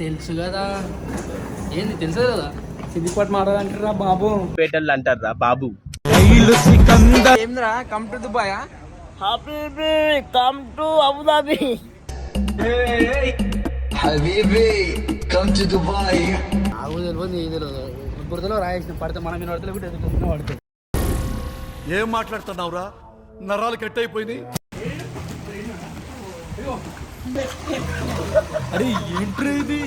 తెలుసు కదా, ఏంది తెలుసు కదా, సిద్దిపేట మాట్లాడంటారా బాబు, పేటల్ అంటారా బాబు. ఏంద్రా come to Dubai, habibi come to Abu Dhabi. Habibi come to Dubai. నాకు తెలియదు నీకు తెలియదు, బురదలో రాయేసిన పడితే మన మీద పడితే కూడా ఎదుగుతున్నా పడుతుంది. ఏం మాట్లాడుతున్నావురా, నరాలు కట్ అయిపోయినాయి. అరే ఏంట్రా ఇది,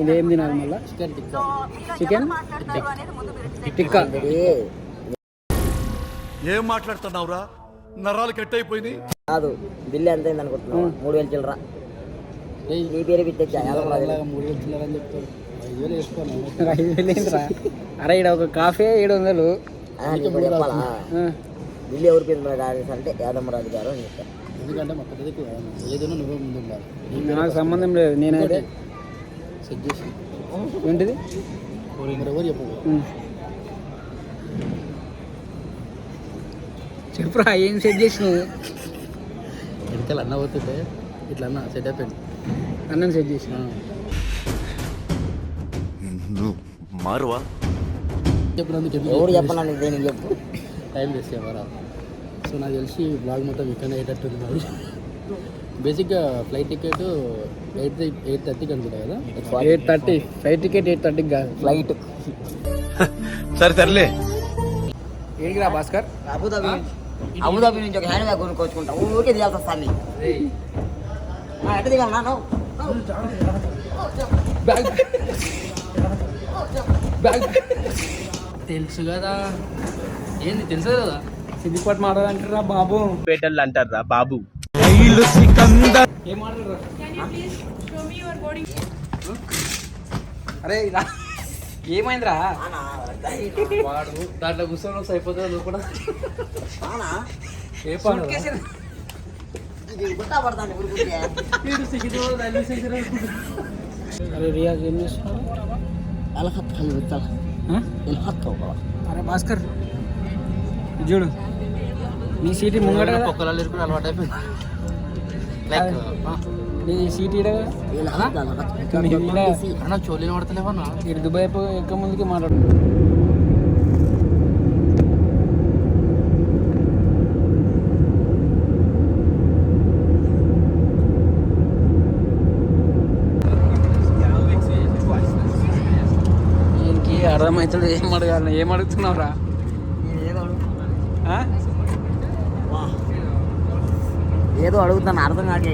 ఇదేం తినాలి మళ్ళీ? చికెన్ టిక్కా. ఏం మాట్లాడుతున్నావురా, నరాలు కట్ అయిపోయినాయి. కాదు బిల్లు ఎంత అయింది అనుకుంటున్నావు? 3000 చిల్లరా. నీ పేరు పెట్టేచ్చా? 3000 చిల్లర అని చెప్తారు. 5,000 వేసుకోను 5,000 ఏంట్రా? అరే ఈడ ఒక కాఫీ 700. ఇప్పుడు చెప్పాలా ఆ. బిల్లు ఎవరికి అంటే యాదమ్మరాజు గారు అని చెప్పాను. ఎందుకంటే మా పెద్దదికి ఏదైనా నువ్వే ముందు ఉండాలి. నాకు సంబంధం లేదు. నేనైతే సెట్ చేసి ఏంటిది మరి ఎవరు చెప్పు చెప్పురా ఏం సెట్ చేసినావు? వెనకాల అన్న పోతుంటే ఇట్లా అన్న సెట్ అయిపోయింది. అన్నం సెట్ చేసిన నువ్వు మారువా చెప్పినందుకు ఎవరు చెప్పాలా నీకు దేనికి చెప్పు. Time waste చేయవరా. సో నాకు తెలిసి బ్లాగ్ మొత్తం ఇక్కడ అయ్యేటట్టుంది మరి. బేసిక్గా ఫ్లైట్ టికెట్ 8:30కి అనుకుంటా కదా. 8:30 ఫ్లైట్ టికెట్ 8:30కి కాదు ఫ్లైట్ సరే సర్లే. ఏంటిరా భాస్కర్? అబుదాబి నుంచి ఒక హ్యాండ్ బ్యాగ్ కొనుక్కొచ్చుకుంటా. ఊరికే దిగాల్సి వస్తాను. ఎట్ట దిగాలన్నా నువ్వు? తెలుసు కదా. ఏంది తెలుసు కదా. సిద్దిపట్ మాట్లాడంటారా బాబు? పేటలు అంటారా బాబు? ఏం మాట్లాడరా? అరే ఇలా ఏమైందిరా? వాడు దాంట్లో కూర్చొని వస్తే అయిపోతుంది. నువ్వు కూడా ఏ పని అరే రియాజ్ ఏం చేస్తున్నావు? అరే భాస్కర్ ఇది చూడు, నీ సీట్ ముంగట కదా. పొక్కలలో ఇరుకుని అలవాటు అయిపోయింది. లైక్ నీ సీట్ ఈడ అన్న చోలీలు పడతలేవన్నా. ఇటు దుబాయ్ ఎక్క ముందుకి మాట్లాడు. దీనికి అర్థమవుతుంది. ఏం అడగాలి? ఏం అడుగుతున్నావురా? ఏదో అడుగుతాను అర్థం కాకే.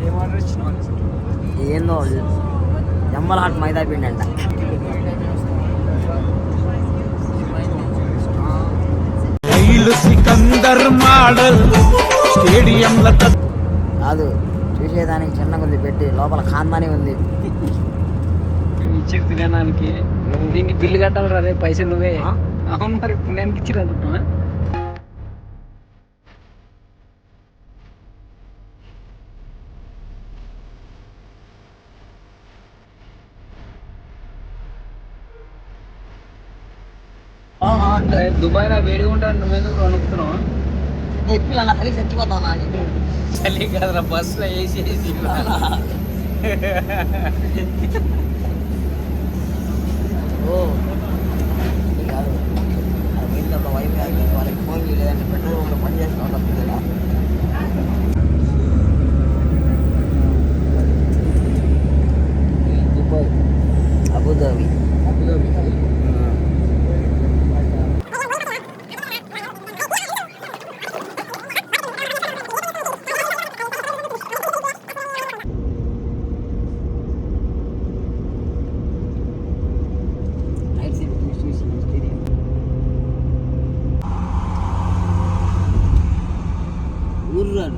ఏం ఆర్డర్ ఇచ్చినావు? ఏందో జంబల్ హాట్ మైదా పిండి అంట. కాదు చూసేదానికి చిన్న కొద్ది పెట్టి లోపల ఖాందాని ఉంది. ఇచ్చి తినడానికి దీనికి బిల్లు కట్టాలి. అదే పైసలు నువ్వే. అవును మరి పుణ్యానికి ఇచ్చిరా. దుబాయ్లో వేడిగా ఉంటాను. నువ్వెందుకు అనుకుతున్నావు? చచ్చిపోతావు చలి కాదురా, బస్సులో వేసి వైఫ్ వాళ్ళకి ఫోన్ లేదంటే పెట్రోల్ పని చేస్తున్నాం. దుబాయ్ అబుదాబి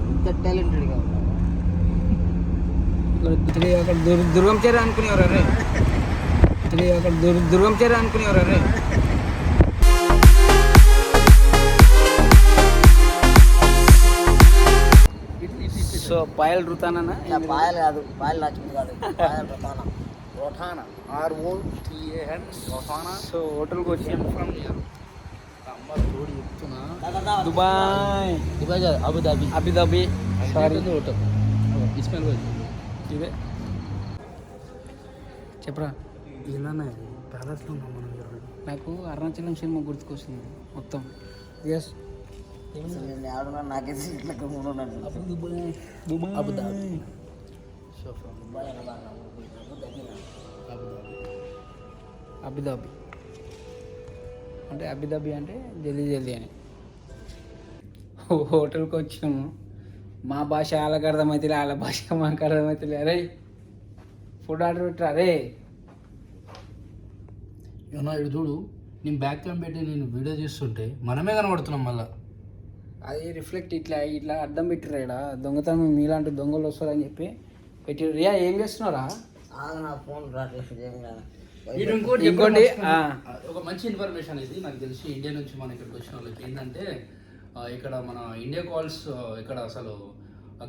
ఇంత టాలెంటెడ్గా ఉన్నాడు. అక్కడ దుర్గం చీర అనుకునేవారు. అరే అక్కడ దుర్గం చీర అనుకునేవారు. అరే సో పాయల్ రుతానా? పాయలు కాదు, పాయలు నచ్చింది కాదు, పాయలు రుతానా. రోటానా ROTAN రోటానా. సో హోటల్కి వచ్చాం. అమ్మ తోడు చెప్తున్నా. దుబాయ్ దుబాయ్ కాదు, Abu Dhabi. Abu Dhabi sorry hotel Ismail భాయ్ ఇదే చెప్పరా. ఏందన్నా ప్యాలెస్లో ఉన్నాం మనం ఈరోజు. నాకు అరుణాచలం సినిమా గుర్తుకొస్తుంది మొత్తం. ఎస్ నేను ఆడున్నా నాకే ఇట్లా ఉన్నాను. అబుదాబి. అబుదాబి అంటే అబుదాబి అంటే జల్దీ జల్దీ అని. హోటల్కి వచ్చినాము. మా భాష వాళ్ళకి అర్థమవుతుంది, వాళ్ళ భాష మాకు అర్థమవుతుంది. అరే ఫుడ్ ఆర్డర్ పెట్టరా. అరే ఏమన్నా ఇటు చూడు, నేను బ్యాక్ క్యామ్ పెట్టి నేను వీడియో చేస్తుంటే మనమే కనబడుతున్నాం. మళ్ళీ అది రిఫ్లెక్ట్ ఇట్లా ఇట్లా అర్థం పెట్టిరా. ఇక్కడ దొంగతనం మీలాంటి దొంగలు వస్తారని చెప్పి పెట్టిరు. రియా ఏం చేస్తున్నారా? నా ఫోన్ రావట్లేదు. ఇంకోటి ఒక మంచి ఇన్ఫర్మేషన్ ఇది నాకు తెలిసి ఇండియా నుంచి మన ఇక్కడికి వచ్చిన వాళ్ళకి ఏంటంటే ఇక్కడ మన ఇండియా కాల్స్ ఇక్కడ అసలు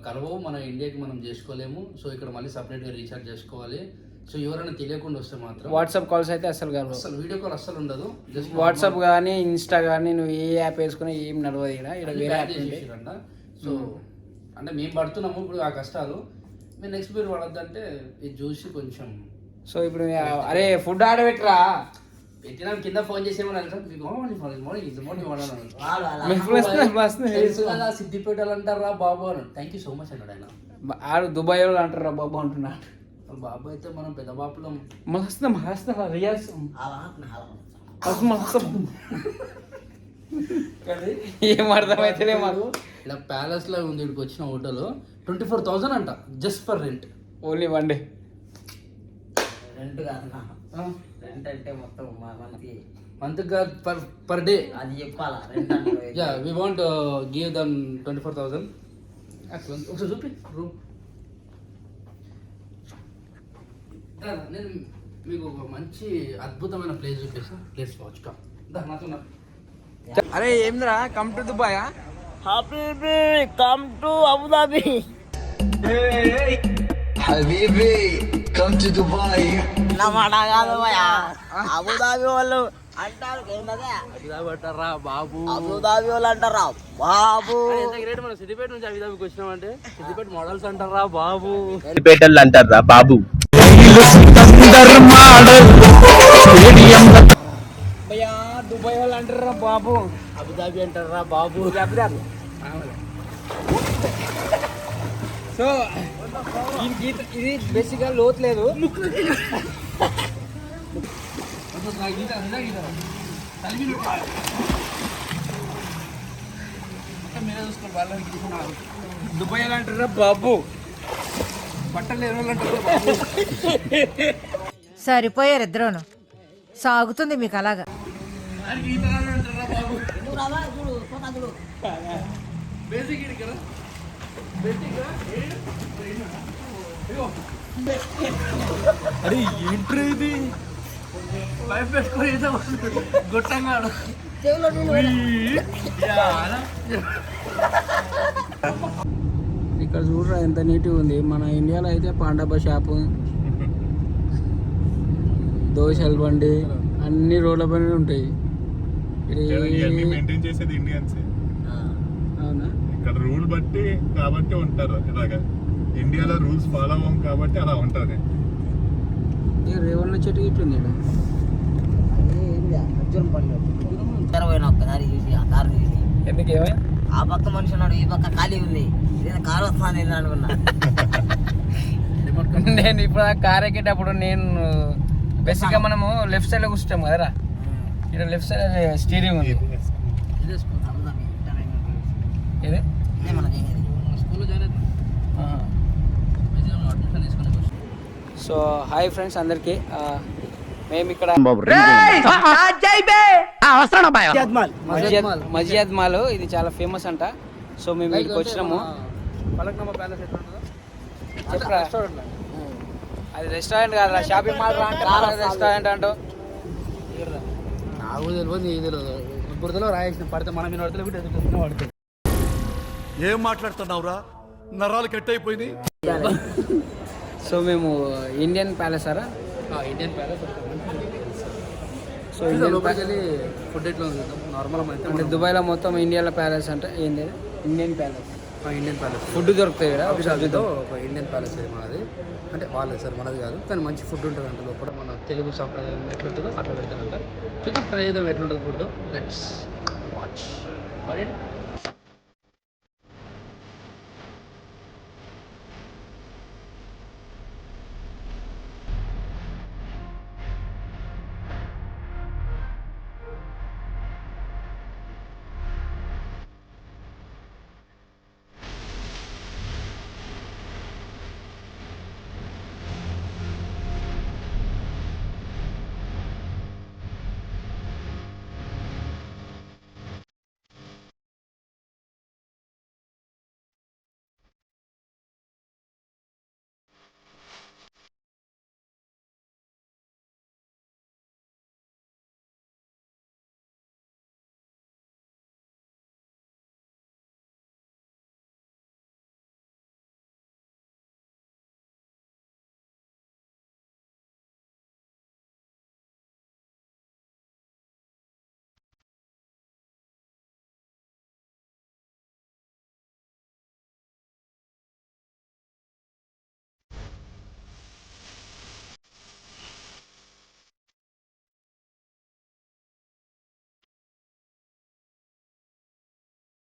కలవవు, మన ఇండియాకి మనం చేసుకోలేము. సో ఇక్కడ మళ్ళీ సపరేట్గా రీఛార్జ్ చేసుకోవాలి. సో ఎవరైనా తెలియకుండా వస్తే మాత్రం వాట్సాప్ కాల్స్ అయితే అసలు కలవు, అసలు వీడియో కాల్ అస్సలు ఉండదు. జస్ట్ వాట్సాప్ కానీ ఇన్స్టా కానీ నువ్వు ఏ యాప్ వేసుకుని ఏం నడవదు ఇక్కడ వేరే యాప్ చేసేసారంట. సో అంటే మేము పడుతున్నాము ఇప్పుడు ఆ కష్టాలు. మీరు నెక్స్ట్ మీరు పడద్దంటే ఇది చూసి కొంచెం. సో ఇప్పుడు అరే ఫుడ్ ఆర్డర్ పెట్టరా పెట్టినా కింద ఫోన్ చేసేమని సిద్దిపేటలు అంటారా బాబు అని. థ్యాంక్ యూ సో మచ్ అన్నాడు ఆయన. ఆడు దుబాయ్ వాళ్ళు అంటారా బాబు అంటున్నాడు. బాబు అయితే మనం పెద్ద బాపులం. మస్తు మస్తు రియాల్స్ ఏం అర్థమైతే మాకు. ఇలా ప్యాలెస్ లో ఉంది ఇక్కడికి వచ్చిన హోటల్ 24,000 అంట just for rent. Only one day rent కాదన్నా, రెంట్ అంటే మొత్తం మంత్ కాదు పర్ డే. అది చెప్పాలా రెంట్ అంటే. Yeah we want give them 24,000. ఒకసారి చూపి రూమ్. నేను మీకు ఒక మంచి అద్భుతమైన ప్లేస్ చూపిస్తాను. ప్లేస్ వాచ్ కమ్ నాతో. అరే ఏంద్రా come to Dubai. Habibi, come to Abu Dhabi. Habibi, come to Dubai. నా మాట కాదు భయ్యా, అబుదాబి వాళ్ళు అంటారు ఏంటదే అంటారా బాబు. అబుదాబి వాళ్ళు అంటారా బాబు. గ్రేట్ మనం సిద్దిపేట నుంచి అబుదాబికి వచ్చినామంటే సిద్దిపేట మోడల్స్ అంటారా బాబు. సిద్దిపేటలు అంటారా బాబు. భయ్యా దుబాయ్ వాళ్ళు అంటారా బాబు. అబుదాబి అంటారా బాబు. అబుదాబి. సో ఇది బేసిక్గా లోతు లేదు. దుబాయ్ వాళ్ళు అంటారా బాబు. బట్టలు లేని వాళ్ళు అంటారా బాబు. సరిపోయారు ఇద్దరును. సాగుతుంది మీకు అలాగా. అరే ఏంట్రీ ఇది పైప్ పెట్టుకొని గొట్టంగాడు. ఇక్కడ చూడరా ఎంత నీట్గా ఉంది. మన ఇండియాలో అయితే పాండాబా షాపు, దోశల బండి అన్ని రోడ్ల పైన ఉంటాయి. మెయింటైన్ చేసేది ఇండియన్స్. అవునా? ఇక్కడ రూల్ బట్టి కాబట్టి ఉంటారు ఇలాగా. ఇండియాలో రూల్స్ ఫాలో అవ్వం కాబట్టి అలా ఉంటుంది. రేవన్న చెట్టు ఇట్లుంది ఈడ. అర్జున్ పండు పోయినా ఒక్కసారి చూసి ఆ కారు చూసి ఎందుకు ఏమై ఆ పక్క మనిషి ఉన్నాడు, ఈ పక్క ఖాళీ ఉంది, నేను కారు వస్తాను అనుకున్నా. నేను ఇప్పుడు ఆ కార్ ఎక్కేటప్పుడు నేను బేసిక్గా మనము లెఫ్ట్ సైడ్ లో కూర్చుంటాం కదరా. ఇక్కడ లెఫ్ట్ సైడ్ స్టీరింగ్ ఉంది. ఏదే స్కూల్లో జాయిన్ అవుతాం. అడ్మిషన్ తీసుకుని సో హాయ్ ఫ్రెండ్స్ అందరికి. మేము ఇక్కడ మజియాద్ మాల్, ఇది చాలా ఫేమస్ అంట. సో మేము ఇక్కడికి వచ్చినాము. పలక్నామా ప్యాలెస్ ఎట్లా ఉంటుందో చెప్పరా, అది రెస్టారెంట్ కాదురా, షాపింగ్ మాల్ రెస్టారెంట్ అంటూ. నాకు తెలియదు నీకు తెలియదు. బురదలో రాయేసిన పడితే మనం మీద పడితే కూడా పడుతుంది. ఏం మాట్లాడుతున్నావురా, నరాలు కట్ అయిపోయింది. సో మేము ఇండియన్ ప్యాలెస్ అరా, ఇండియన్ ప్యాలెస్. సో ఇండియన్ లోపలికి వెళ్ళి ఫుడ్ ఎట్లా ఉంది నార్మల్ అయితే అంటే దుబాయ్లో మొత్తం ఇండియాలో ప్యాలెస్ అంటే ఏంటి Indian palace. Indian palace food దొరుకుతాయి కదా. అబుదాబిలో ఒక ఇండియన్ ప్యాలెస్ అది మనది. అంటే వాళ్ళది సార్, మనది కాదు, కానీ మంచి ఫుడ్ ఉంటుంది అంటే లోపల. మన తెలుగు సాంప్రదాయం ఎట్లుంటుందో అట్లా పెడతారంట. చూద్దాం ట్రై చేద్దాం ఎట్లుంటుంది ఫుడ్. Let's watch.